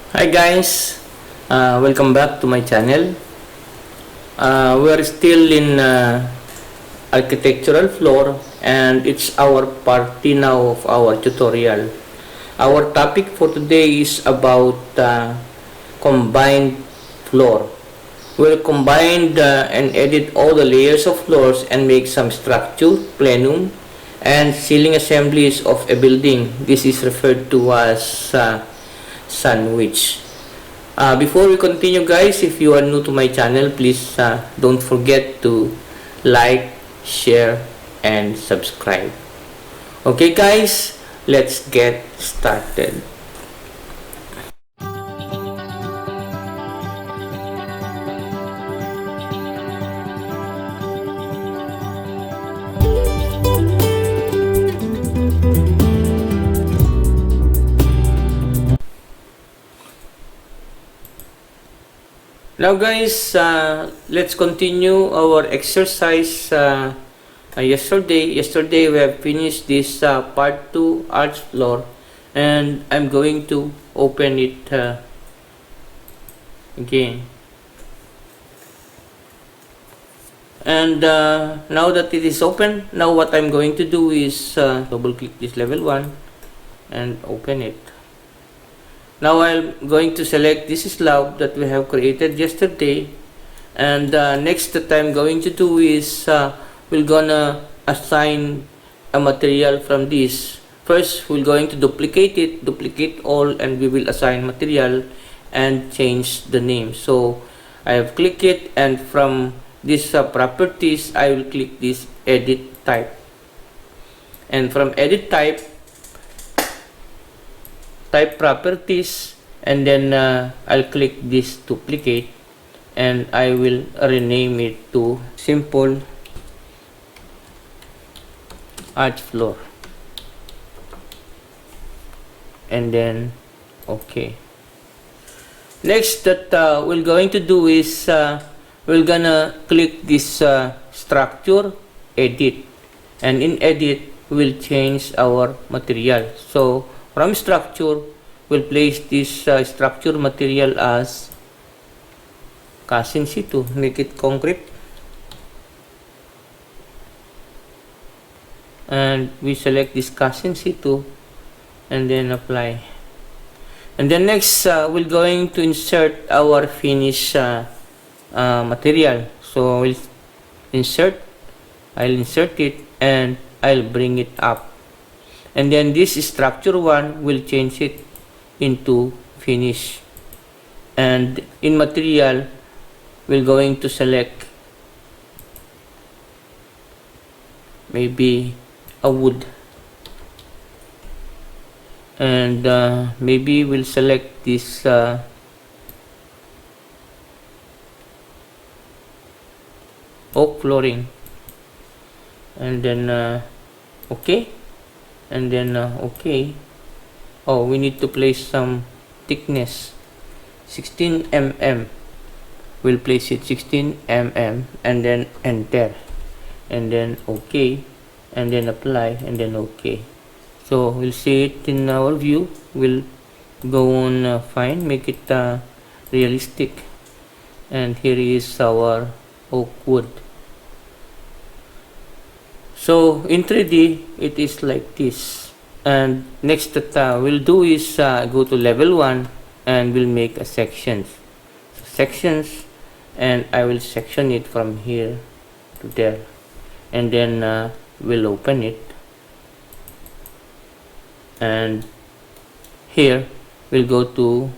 Hi guys, welcome back to my channel. We are still in architectural floor and it's our part 3 now of our tutorial. Our topic for today is about combined floor. We'll combine and edit all the layers of floors and make some structure, plenum, and ceiling assemblies of a building. This is referred to as sandwich. Before we continue guys, if you are new to my channel, please don't forget to like, share, and subscribe. Okay guys, let's get started. Now guys, let's continue our exercise yesterday. Yesterday we have finished this part 2 arch floor and I'm going to open it again. And now that it is open, now what I'm going to do is double click this level 1 and open it. Now I'm going to select this slab that we have created yesterday, and next that I'm going to do is we're gonna assign a material from this. First we're going to duplicate all, and we will assign material and change the name. So I have clicked it, and from this properties I will click this edit type, and from edit type properties, and then I'll click this duplicate and I will rename it to simple arch floor, and then okay. Next that we're going to do is we're gonna click this structure, edit, and in edit we'll change our material. So from structure, we'll place this structure material as cast in situ, make it concrete, and we select this cast in situ and then apply. And then next we're going to insert our finished material. So we'll I'll insert it and I'll bring it up. And then this structure 1 will change it into finish, and in material we're going to select maybe a wood, and maybe we'll select this oak flooring, and then okay. And then okay. Oh, we need to place some thickness, 16 mm. We'll place it 16 mm and then enter, and then okay, and then apply, and then okay. So we'll see it in our view. We'll go on fine, make it realistic, and here is our oak wood. So in 3D it is like this. And next that we'll do is go to level 1 and we'll make a sections, and I will section it from here to there, and then we'll open it, and here we'll go to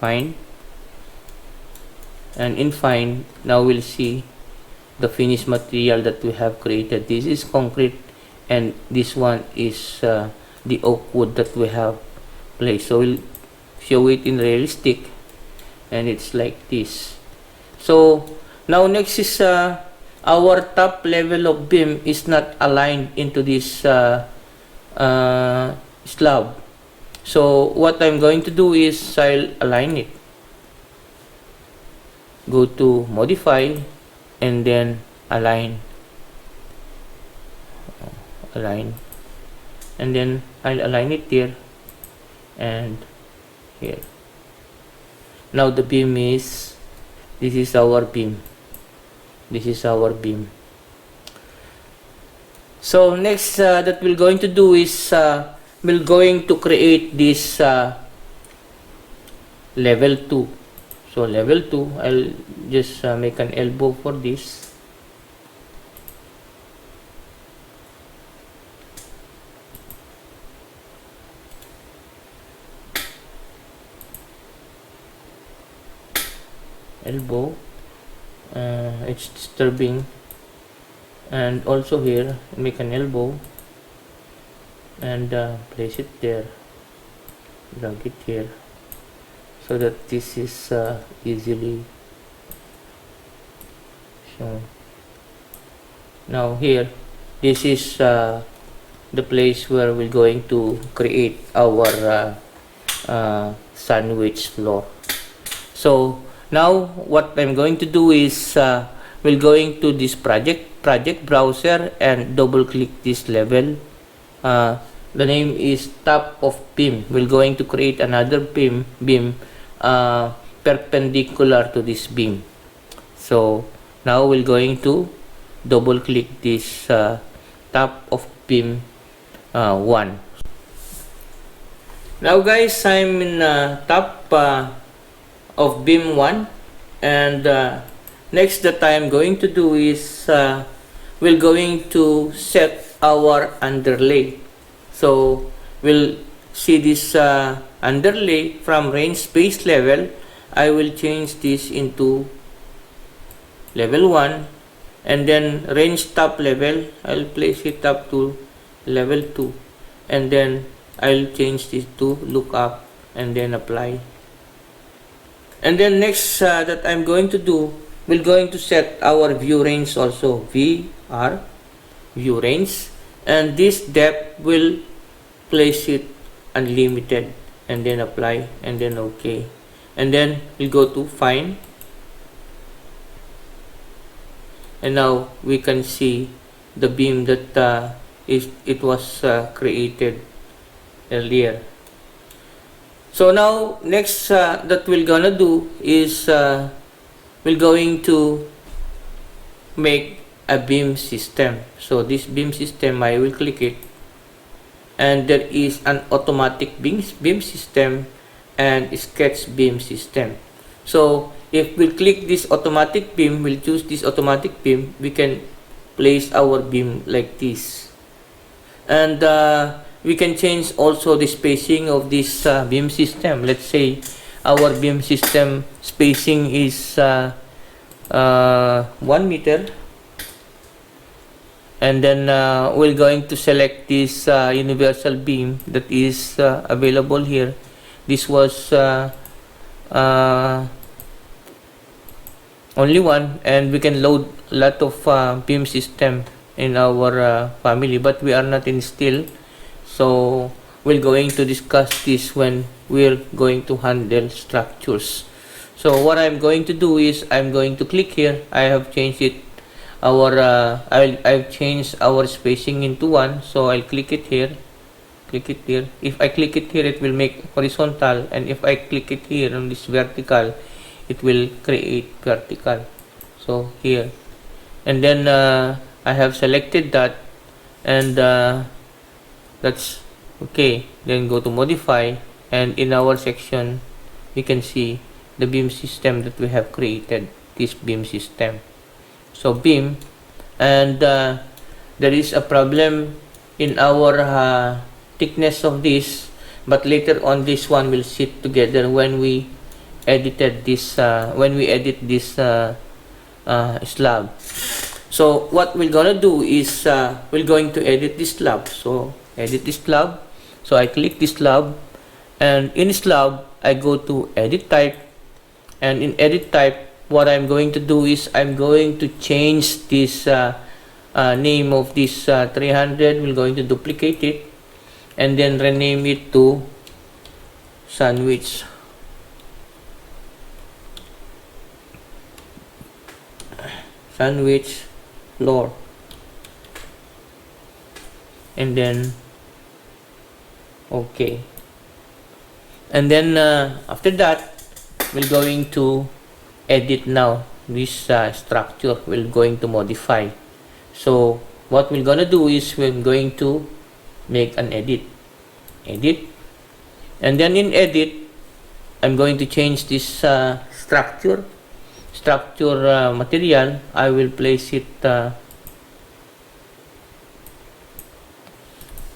fine, and in fine now we'll see the finished material that we have created. This is concrete, and this one is the oak wood that we have placed. So we'll show it in realistic, and it's like this. So now next is our top level of beam is not aligned into this slab. So what I'm going to do is I'll align it. Go to modify, and then align, and then I'll align it here and here. Now the beam is, this is our beam. This is our beam. So next that we're going to do is we're going to create this level 2. So level 2, I'll just make an elbow for this. Elbow, it's disturbing, and also here make an elbow and place it there, drag it here, so that this is easily shown. Now here, this is the place where we're going to create our sandwich floor. So now what I'm going to do is we're going to this project browser and double click this level. The name is top of beam. We're going to create another beam perpendicular to this beam. So now we're going to double click this top of beam 1. Now guys, I'm in top of beam 1, and next that I'm going to do is we're going to set our underlay. So we'll see this underlay from range space level. I will change this into level 1, and then range top level, I'll place it up to level 2, and then I'll change this to look up and then apply. And then next that I'm going to do, we're going to set our view range also, VR view range, and this depth will place it unlimited, and then apply, and then OK, and then we'll go to fine, and now we can see the beam that it was created earlier. So now next that we're gonna do is we're going to make a beam system. So this beam system, I will click it, and there is an automatic beam system and sketch beam system. So if we click this automatic beam, we'll choose this automatic beam, we can place our beam like this, and we can change also the spacing of this beam system. Let's say our beam system spacing is 1 meter, and then we're going to select this universal beam that is available here. This was only one, and we can load a lot of beam system in our family, but we are not in steel. So we're going to discuss this when we're going to handle structures. So what I'm going to do is I'm going to click here. I have changed it. I've changed our spacing into 1. So I'll click it here. Click it here. If I click it here, it will make horizontal, and if I click it here on this vertical, it will create vertical. So here, and then I have selected that, and that's okay. Then go to modify, and in our section we can see the beam system that we have created, this beam system. So beam, and there is a problem in our thickness of this, but later on this one will sit together when we edited this when we edit this slab. So what we're gonna do is we're going to edit this slab. So edit this slab. So I click this slab, and in slab I go to edit type, and in edit type what I'm going to do is I'm going to change this name of this 300. We're going to duplicate it and then rename it to sandwich. Sandwich floor, and then okay, and then after that we're going to edit now this structure. We're going to modify. So what we're gonna do is we're going to make an edit, and then in edit I'm going to change this structure material. I will place it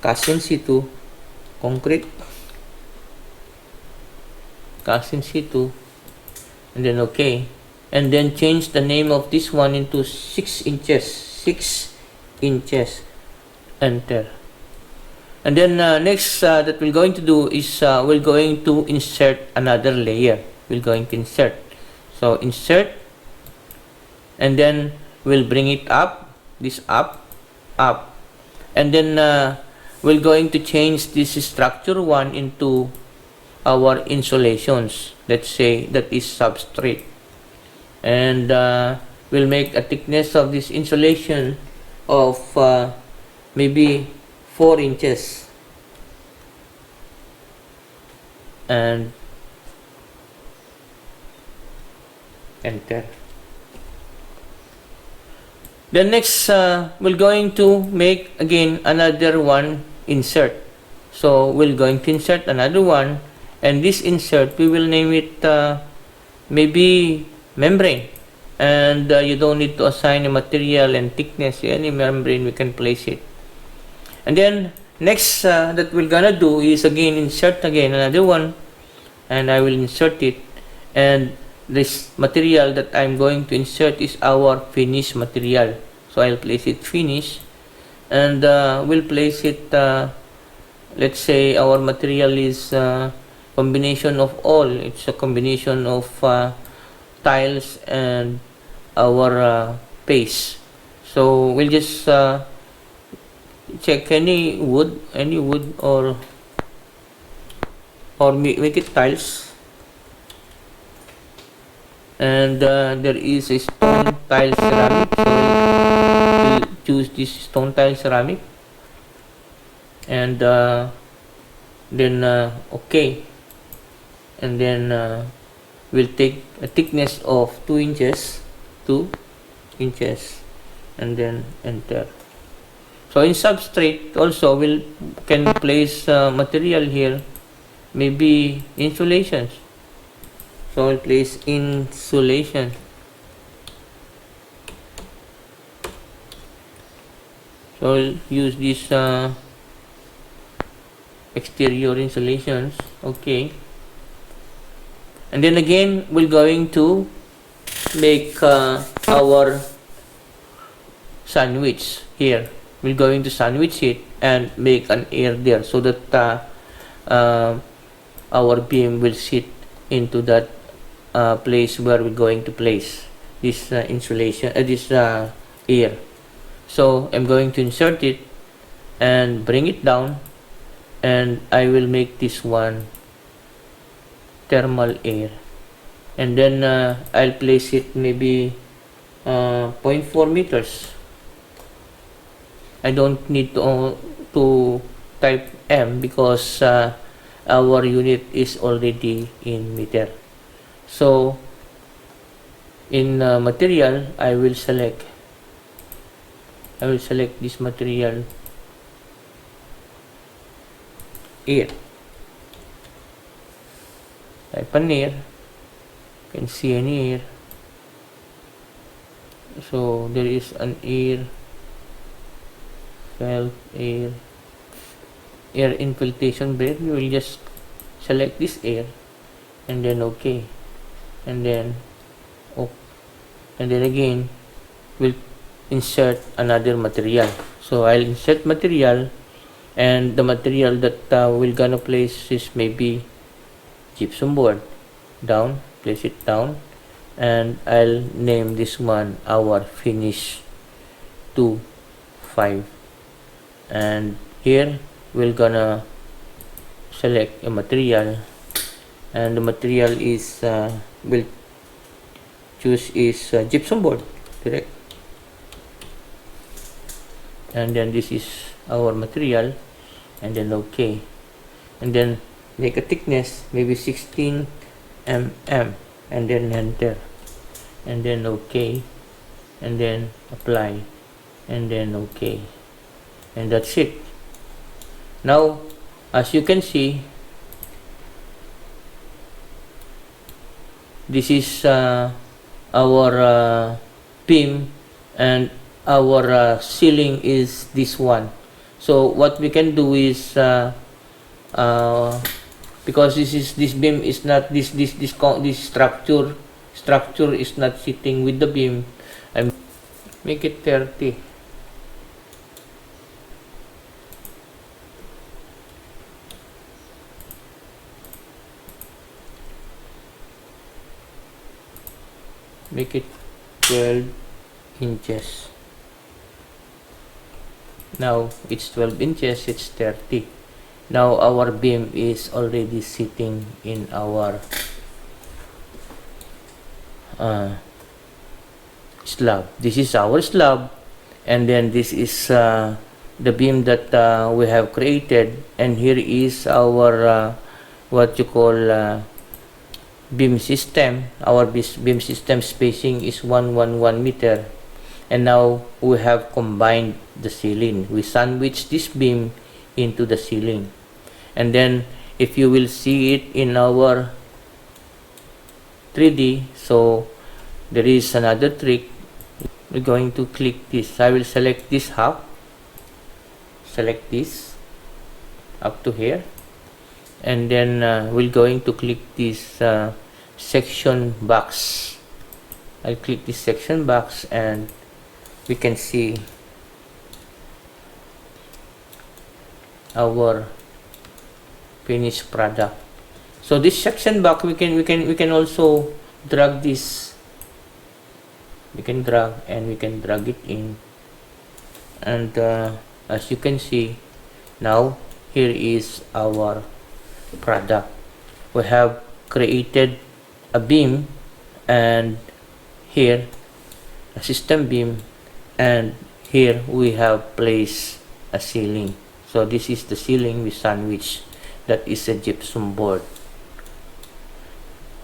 cast in situ concrete, cast in situ, and then okay, and then change the name of this one into 6 inches, enter. And then next that we're going to do is we're going to insert another layer. We're going to insert, so insert, and then we'll bring it up, this up, and then we're going to change this structure 1 into our insulations. Let's say that is substrate, and we'll make a thickness of this insulation of maybe 4 inches, and enter. Then next we're going to make again another one insert. So we're going to insert another one, and this insert we will name it maybe membrane, and you don't need to assign a material and thickness. Any membrane we can place it. And then next that we're gonna do is again insert again another one, and I will insert it, and this material that I'm going to insert is our finish material. So I'll place it finish, and we'll place it let's say our material is combination of all. It's a combination of tiles and our paste. So we'll just check any wood or make it tiles, and there is a stone tile ceramic, so we'll choose this stone tile ceramic, and then okay, and then we'll take a thickness of 2 inches, and then enter. So in substrate also we can place material here, maybe insulations. So I'll place insulation. So I'll use this exterior insulations. Okay. And then again we're going to make our sandwich here. We're going to sandwich it and make an air there, so that our beam will sit into that place where we're going to place this insulation, this air. So I'm going to insert it and bring it down, and I will make this one thermal air, and then I'll place it maybe 0.4 meters. I don't need to type M because our unit is already in meter. So in material I will select this material air. Type an air. You can see any air. So there is an air, felt air infiltration bed. We will just select this air, and then okay, and then and then again we'll insert another material. So I'll insert material, and the material that we're gonna place is maybe gypsum board. Down, place it down, and I'll name this one our finish 2.5, and here we're gonna select a material, and the material is we'll choose is gypsum board, correct. And then this is our material, and then okay, and then make a thickness maybe 16 mm, and then enter, and then OK, and then apply, and then OK, and that's it. Now as you can see, this is our beam, and our ceiling is this one. So what we can do is because this beam is not this structure is not sitting with the beam, I make it 30. Make it 12 inches. Now it's 12 inches, it's 30. Now our beam is already sitting in our slab. This is our slab, and then this is the beam that we have created, and here is our what you call beam system. Our beam system spacing is 111 meter, and now we have combined the ceiling. We sandwich this beam into the ceiling, and then if you will see it in our 3D, so there is another trick. We're going to click this. I will select this half, select this up to here, and then we're going to click this section box. I'll click this section box, and we can see our finished product. So this section box, we can also drag this. We can drag, and we can drag it in, and as you can see, now here is our product. We have created a beam, and here a system beam, and here we have placed a ceiling. So this is the ceiling we sandwich. That is a gypsum board.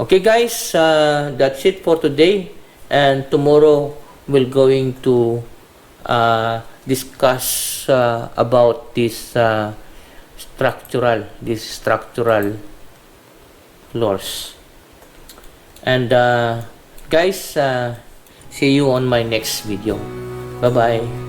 Okay guys, that's it for today, and tomorrow we're going to discuss about this structural floors. And guys, see you on my next video. Bye bye.